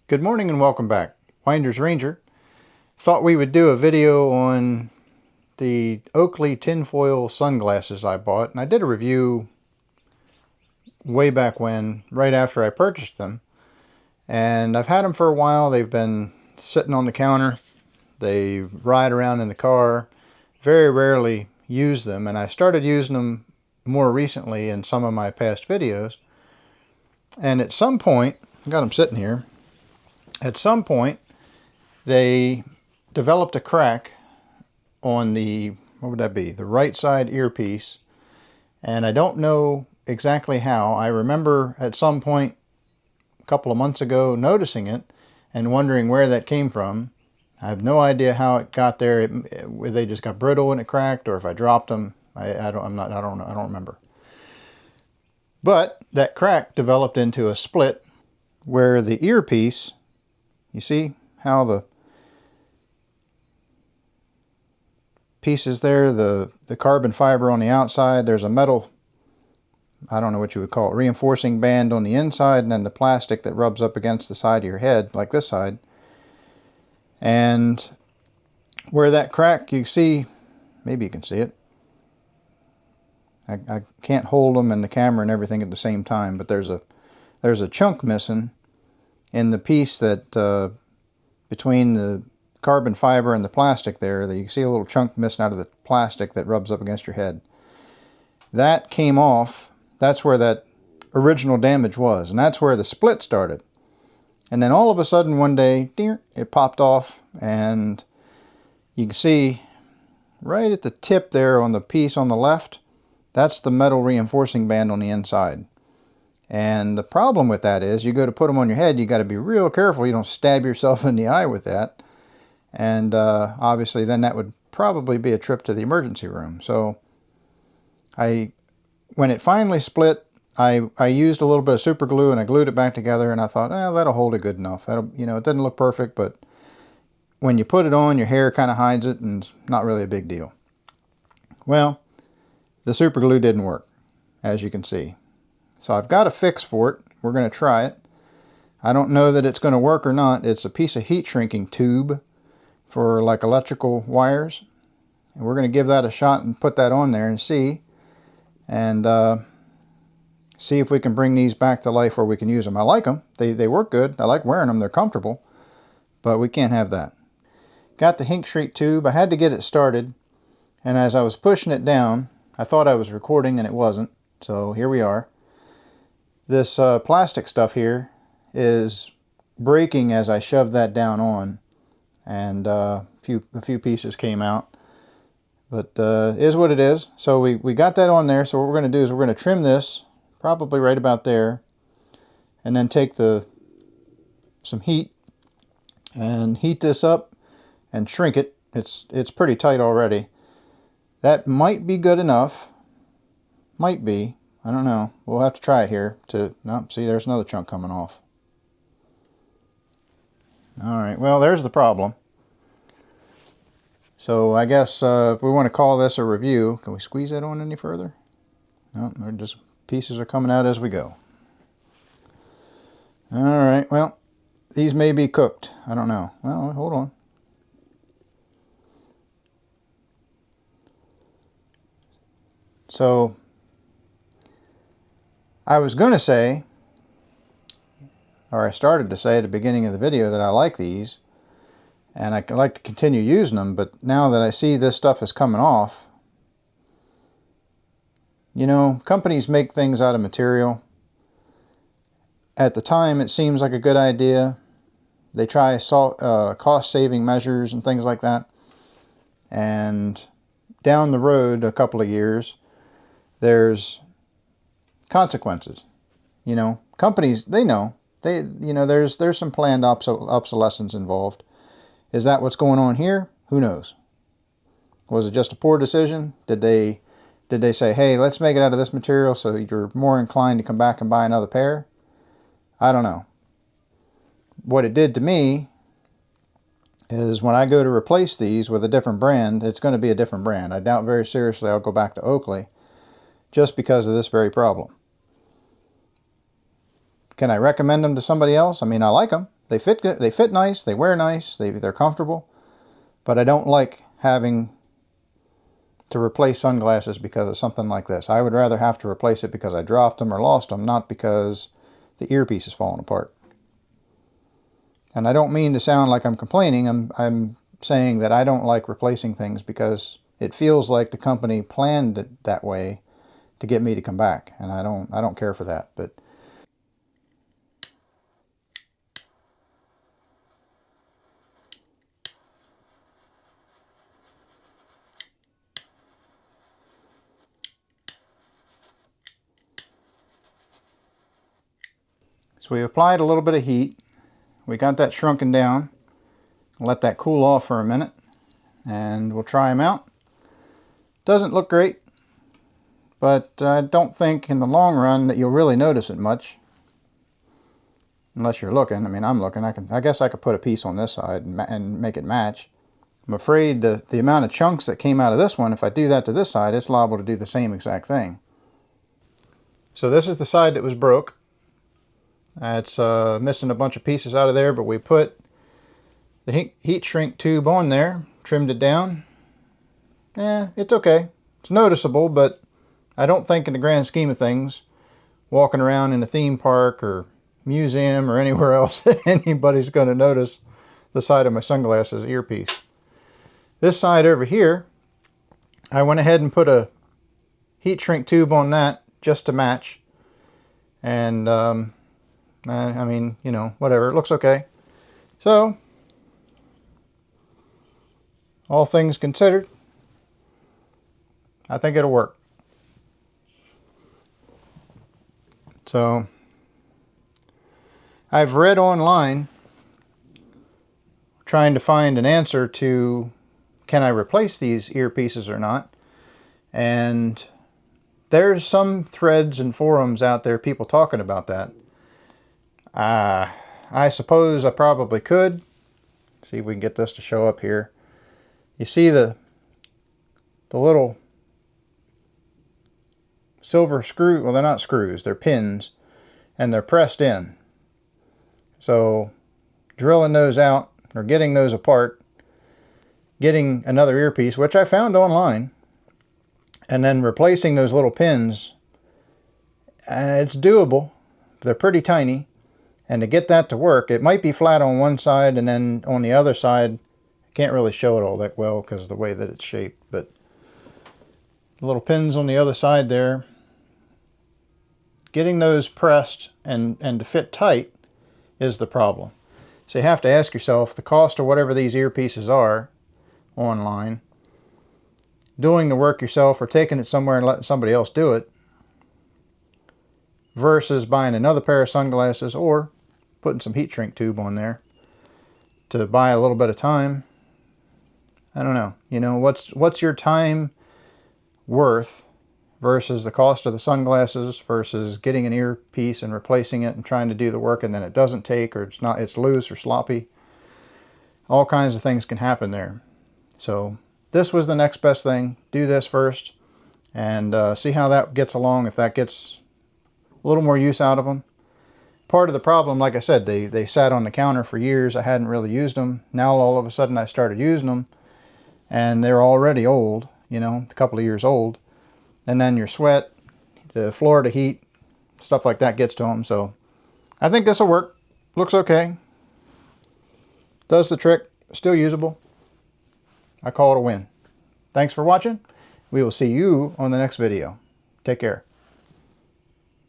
Good morning and welcome back. Winders Ranger. Thought we would do a video on the Oakley tinfoil sunglasses I bought. And I did a review way back when, right after I purchased them. And I've had them for a while. They've been sitting on the counter. They ride around in the car. Very rarely use them. And I started using them more recently in some of my past videos. And at some point, I got them sitting here. At some point, they developed a crack on the, what would that be? The right side earpiece. And I don't know exactly how. I remember at some point a couple of months ago noticing it and wondering where that came from. I have no idea how it got there. Whether they just got brittle and it cracked, or if I dropped them. I don't remember. But that crack developed into a split where the earpiece, you see how the pieces there, the carbon fiber on the outside, there's a metal, I don't know what you would call it, reinforcing band on the inside, and then the plastic that rubs up against the side of your head, like this side. And where that crack, you see, maybe you can see it. I can't hold them and the camera and everything at the same time, but there's a chunk missing in the piece that between the carbon fiber and the plastic there, that you can see a little chunk missing out of the plastic that rubs up against your head. That came off. That's where that original damage was, and that's where the split started. And then all of a sudden one day, it popped off, and you can see right at the tip there on the piece on the left, that's the metal reinforcing band on the inside. And the problem with that is, you go to put them on your head, you got to be real careful you don't stab yourself in the eye with that. And obviously then that would probably be a trip to the emergency room. So when it finally split, I used a little bit of super glue and I glued it back together, and I thought, that'll hold it good enough. That'll, it doesn't look perfect, but when you put it on, your hair kind of hides it, and it's not really a big deal. Well, the super glue didn't work, as you can see. So I've got a fix for it. We're going to try it. I don't know that it's going to work or not. It's a piece of heat shrinking tube for like electrical wires. And we're going to give that a shot and put that on there and see. And see if we can bring these back to life where we can use them. I like them. They work good. I like wearing them. They're comfortable. But we can't have that. Got the heat shrink tube. I had to get it started. And as I was pushing it down, I thought I was recording and it wasn't. So here we are. This plastic stuff here is breaking as I shoved that down on, and a few pieces came out, but is what it is. So we got that on there. So what we're going to do is we're going to trim this probably right about there, and then take some heat and heat this up and shrink it. It's pretty tight already. That might be good enough. Might be. I don't know. We'll have to try it here. No, see, there's another chunk coming off. Alright, well, there's the problem. So I guess if we want to call this a review, can we squeeze that on any further? No, they're just pieces are coming out as we go. Alright, well, these may be cooked. I don't know. Well, hold on. So I was going to say, or I started to say at the beginning of the video, that I like these and I like to continue using them, but now that I see this stuff is coming off, companies make things out of material. At the time it seems like a good idea. They try cost-saving measures and things like that, and down the road a couple of years there's consequences. Companies, they know. There's some planned obsolescence involved. Is that what's going on here? Who knows? Was it just a poor decision? Did they say, hey, let's make it out of this material so you're more inclined to come back and buy another pair? I don't know. What it did to me is when I go to replace these with a different brand, it's going to be a different brand. I doubt very seriously I'll go back to Oakley just because of this very problem. Can I recommend them to somebody else? I mean, I like them. They fit good, they fit nice, they wear nice, they're comfortable, but I don't like having to replace sunglasses because of something like this. I would rather have to replace it because I dropped them or lost them, not because the earpiece is falling apart. And I don't mean to sound like I'm complaining. I'm saying that I don't like replacing things because it feels like the company planned it that way to get me to come back, and I don't care for that. But so we applied a little bit of heat. We got that shrunken down. Let that cool off for a minute, and we'll try them out. Doesn't look great, but I don't think in the long run that you'll really notice it much. Unless you're looking. I mean, I'm looking. I guess I could put a piece on this side and make it match. I'm afraid the amount of chunks that came out of this one, if I do that to this side, it's liable to do the same exact thing. So this is the side that was broke. It's missing a bunch of pieces out of there, but we put the heat shrink tube on there, trimmed it down. It's okay. It's noticeable, but I don't think in the grand scheme of things, walking around in a theme park or museum or anywhere else, anybody's going to notice the side of my sunglasses earpiece. This side over here, I went ahead and put a heat shrink tube on that just to match. And I mean, you know, whatever, it looks okay. So, all things considered, I think it'll work. So, I've read online trying to find an answer to can I replace these earpieces or not, and there's some threads and forums out there, people talking about that. I suppose I probably could. See if we can get this to show up here. You see the little silver screw, well, they're not screws, they're pins, and they're pressed in. So drilling those out or getting those apart, getting another earpiece, which I found online, and then replacing those little pins, it's doable. They're pretty tiny, and to get that to work, it might be flat on one side, and then on the other side, I can't really show it all that well because of the way that it's shaped, but the little pins on the other side there, getting those pressed and to fit tight is the problem. So you have to ask yourself the cost of whatever these earpieces are online, doing the work yourself or taking it somewhere and letting somebody else do it, versus buying another pair of sunglasses or putting some heat shrink tube on there to buy a little bit of time. I don't know. You know, what's your time worth versus the cost of the sunglasses versus getting an earpiece and replacing it and trying to do the work and then it doesn't take, or it's loose or sloppy. All kinds of things can happen there. So this was the next best thing. Do this first and see how that gets along, if that gets a little more use out of them. Part of the problem, like I said, they sat on the counter for years. I hadn't really used them. Now all of a sudden I started using them and they're already old, you know, a couple of years old. And then your sweat, the Florida heat, stuff like that gets to them. So I think this will work. Looks okay. Does the trick. Still usable. I call it a win. Thanks for watching. We will see you on the next video. Take care.